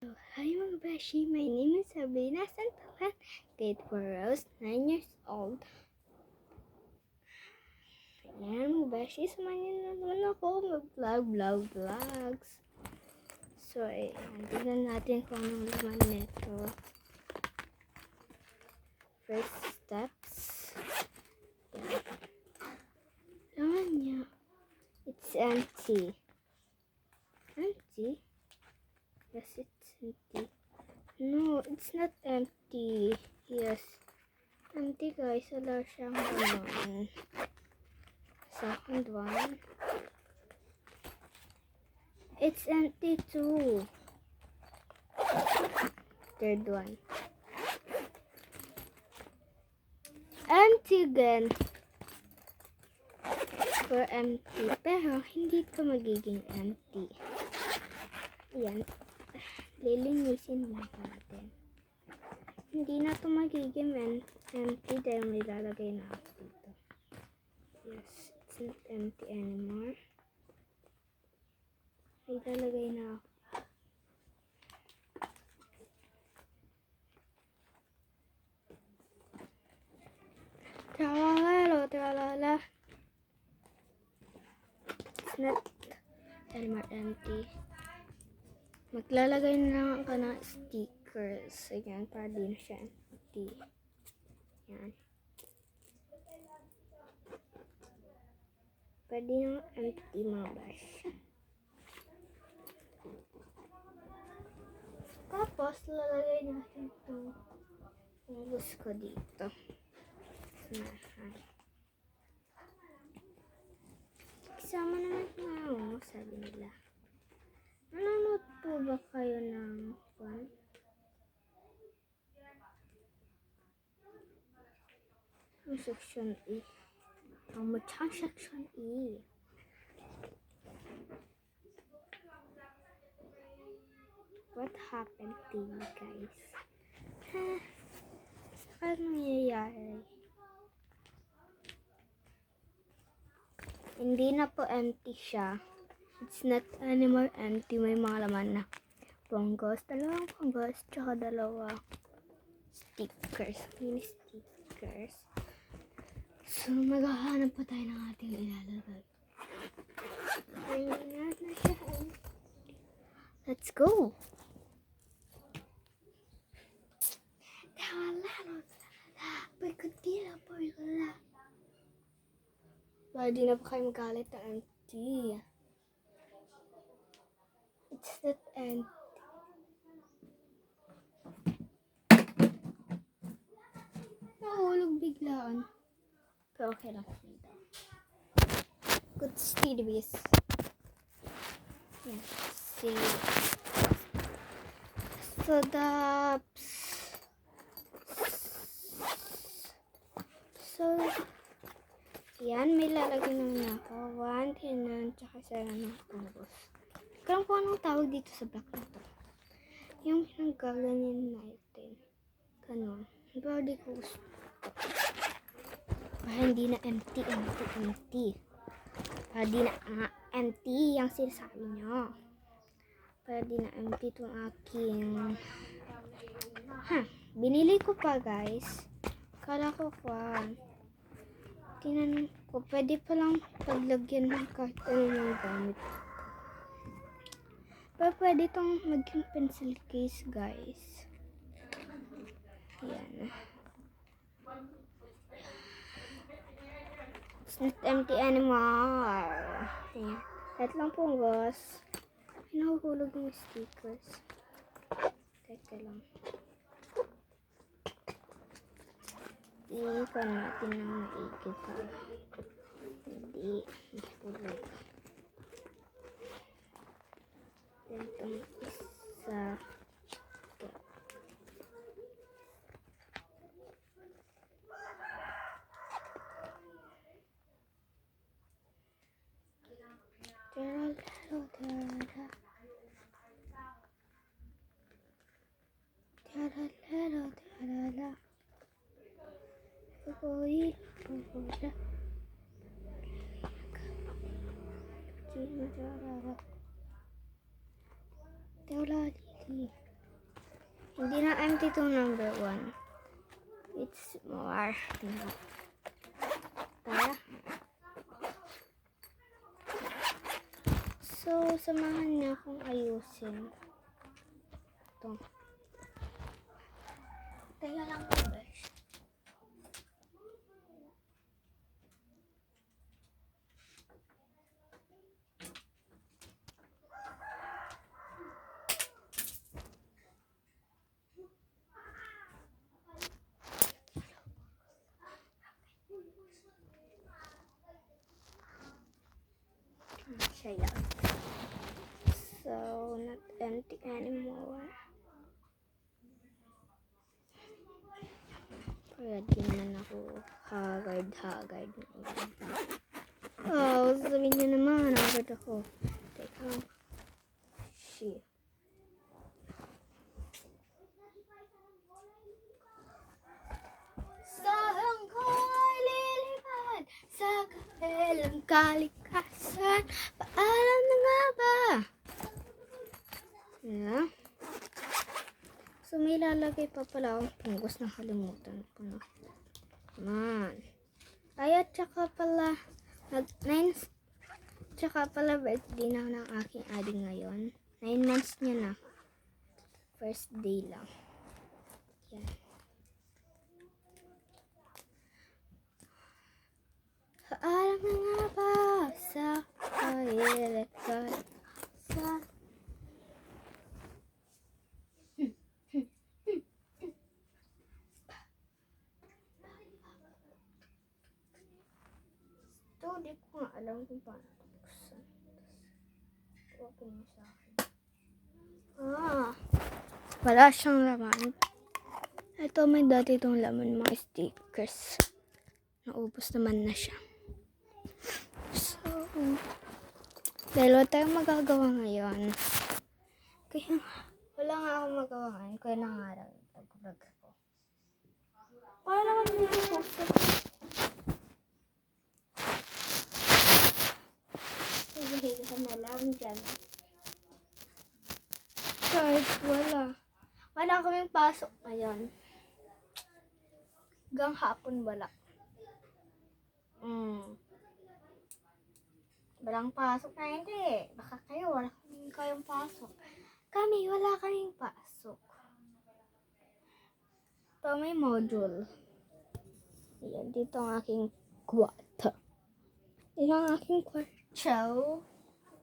Hi mga Beshi, my name is Sabrina Santalan, grade 4 Rose, 9 years old. Ayan mga Beshi, sumayin na naman ako mag-vlogs. So ayan, tignan natin kung anong laman nito. First steps. Ayan. Laman niya. It's empty. Empty? Yes, it's empty. No, it's not empty. Yes. Empty guys, wala siyang laman. Second one. It's empty too. Third one. Empty again. For empty. Pero hindi ito magiging empty. Ayan. Lilinisin lang natin. Hindi na ito magiging empty dahil may lalagay na ako dito. Yes, it's not empty anymore. May lalagay na ako. Tralala. It's not anymore empty. Maglalagay na lang ako ng stickers. Ayan, para din siya empty. Ayan. Pwede yung empty mga bash. Tapos, lalagay natin itong gusto ko dito. Kasama naman nga, sabi nila. Nanonood po ba kayo ng fun? Ang section E. Ang matang section E. What happened to you guys? Ano nangyayari? Hindi na po empty siya. It's not anymore empty. May mga laman na ponggos. Dalawang ponggos. Tsaka dalawa stickers. Mini stickers. So, maghahanap pa tayo ng ating ilalagay. Ayun na siya. Let's go! Hindi na pa kayo magalit na empty. It's not empty. Nahulog biglaan. Pero okay lang. Good steadies. Yes. See. So yan, may lalagyan naman ako. 1, 10, tsaka isa lang ng punggos. Kaya kung anong tawag dito sa block na to. Yung pinagkaganyan natin. Ganun. Pero di ko gusto. Para hindi na empty. Para di na empty yung sinasabi nyo. Para di na empty itong aking binili ko pa guys. Kala ko tinanong ko, pwede palang paglagyan ng kahit ano ng gamit. Pero pwede itong maging pencil case guys. Yan. It's not empty anymore. Ayan. Kahit lang punggos. Nahuhulog yung stickers. Teka lang. Iikon natin ng maigi para hindi mahulog. Itong isa. Lili. Hindi na empty tong number 1. It's more. Tara. So, samahan niya akong ayusin. Ito. Teka lang po, guys. Siya yan. So, not empty anymore. Kaya di naman ako haggard. Oh, sabihin niyo naman, haggard ako. Teka lang. Shit. Saan ko'y lilipad sa kapelang kalikasan? Paalam na nga ba? Yeah. So, may lalagay pa pala akong punggos na kalimutan ko na. Come on. Ay, at saka pala, tsaka pala birthday na ng aking ading ngayon. 9 months niya na. First day lang. Yan. Paalam na nga ba sa kalikasan? Ito, di ko nga alam kung paano ito buksan. Okay na sa akin. Wala siyang laman. Ito, may dati itong laman, mga stickers. Naubos naman na siya. So, dahil wala tayong magagawa ngayon. Kaya, wala nga akong magawa ngayon. Kaya nangarang tag-vlog ako. Paano naman yung poster? Sige ka na lang dyan. Guys, wala kaming pasok ngayon. Hanggang hapon wala. Walang pasok na hindi. Baka kayo, wala kayong pasok. Kami, wala kaming pasok. Ito may module. Ayan, dito ang aking kwarto. Dito ang aking kwarto.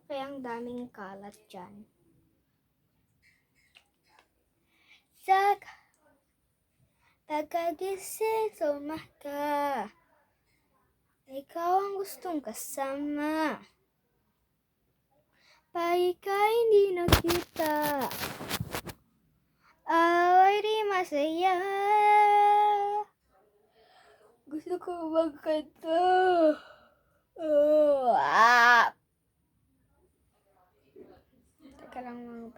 Kaya ang daming kalat dyan. Pagkagising sa umaga, ikaw ang gustong kasama. Pagka hindi nakita, ay di masaya. Gusto ko magkanta. Teka lang mga